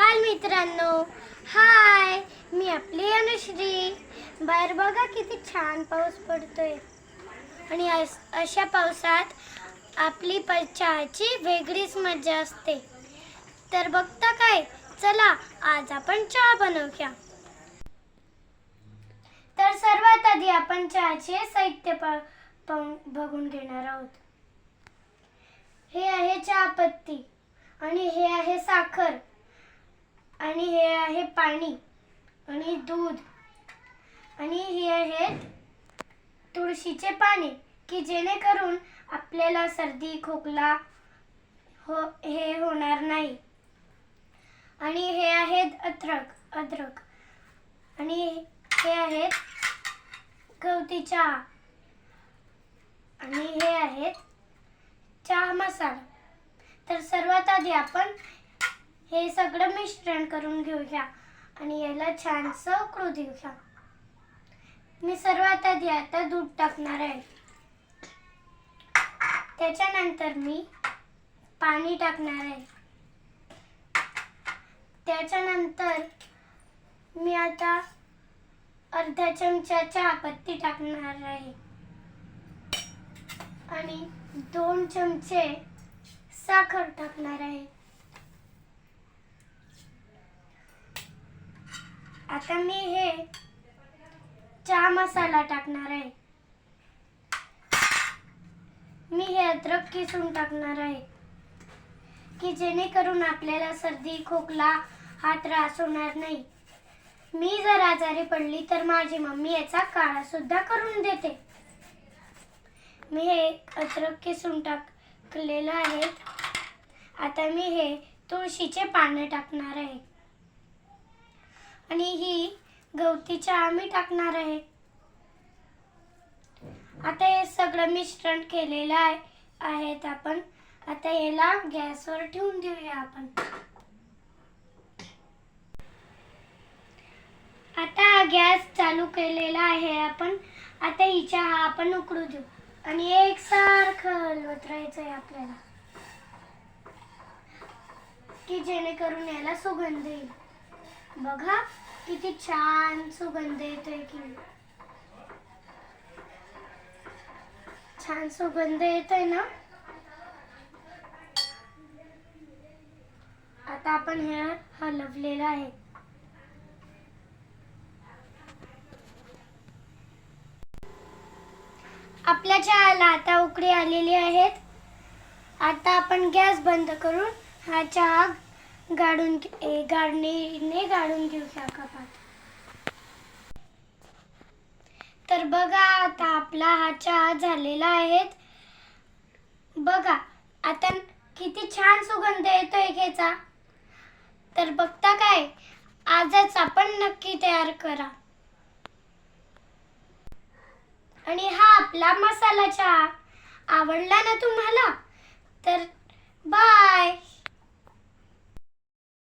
बालमित्रांनो, हाय, मी आपली अनुश्री. बाहेर बघा किती छान पाऊस पडतोय आणि अशा पावसात आपली चहाची वेगळीच मजा असते. तर बघता काय, चला आज आपण चहा बनवूया. तर सर्वात आधी आपण चहाचे साहित्य बघून घेणार आहोत. हे आहे चहापत्ती आणि हे आहे साखर आणि हे आहे पाणी आणि दूध आणि हे आहेत तुळशीचे पाने की जेणेकरून आपल्याला सर्दी खोकला हे होणार नाही. आणि हे आहेत अद्रक आणि हे आहेत गवती चहा आणि हे आहेत चहा मसाला. तर सर्वात आधी आपण हे सगळं मिश्रण करून घेऊया आणि याला छानसं उकळू देऊया. मी सर्वात आधी आता दूध टाकणार आहे. त्याच्यानंतर मी पाणी टाकणार आहे. त्याच्यानंतर मी आता अर्धा चमचा चहापत्ती टाकणार आहे आणि 2 चमचे साखर टाकणार आहे. आता मी हे चहा मसाला टाकणार आहे. मी हे अद्रक किसून टाकणार आहे की जेणेकरून आपल्याला सर्दी खोकला हा त्रास होणार नाही. मी जर आजारी पडली तर माझी मम्मी याचा काढा सुद्धा करून देते. मी हे अद्रक किसून टाकलेलं आहे. आता मी हे तुळशीचे पाने टाकणार आहे आणि ही गवती चहा मी टाकणार आहे. आता हे सगळं मिश्रण केलेलं आहे आपण आता याला गॅसवर ठेवून देऊया आपण. आता गॅस चालू केलेला आहे आपण. आता ही चहा आपण उकळू देऊ आणि एकसारखं हलवत राहायचंय आपल्याला की जेणेकरून याला सुगंध येईल. बघा किती छान सुगंध येतोय की छान सुगंध येतोय ना. आता आपण हे हलवलेलं आहे. आपल्या चहाला आता उकळी आलेली आहेत. आता आपण गॅस बंद करून हा चहा गाळणीने गाळून घेऊया कपात. तर बघा आता आपला हा चहा झालेला आहे. बघा आता किती छान सुगंध येतोय याचा. तर बघता काय, आजच आपण नक्की तयार करा. आणि हा आपला मसाला चहा आवडला ना तुम्हाला, तर बाय.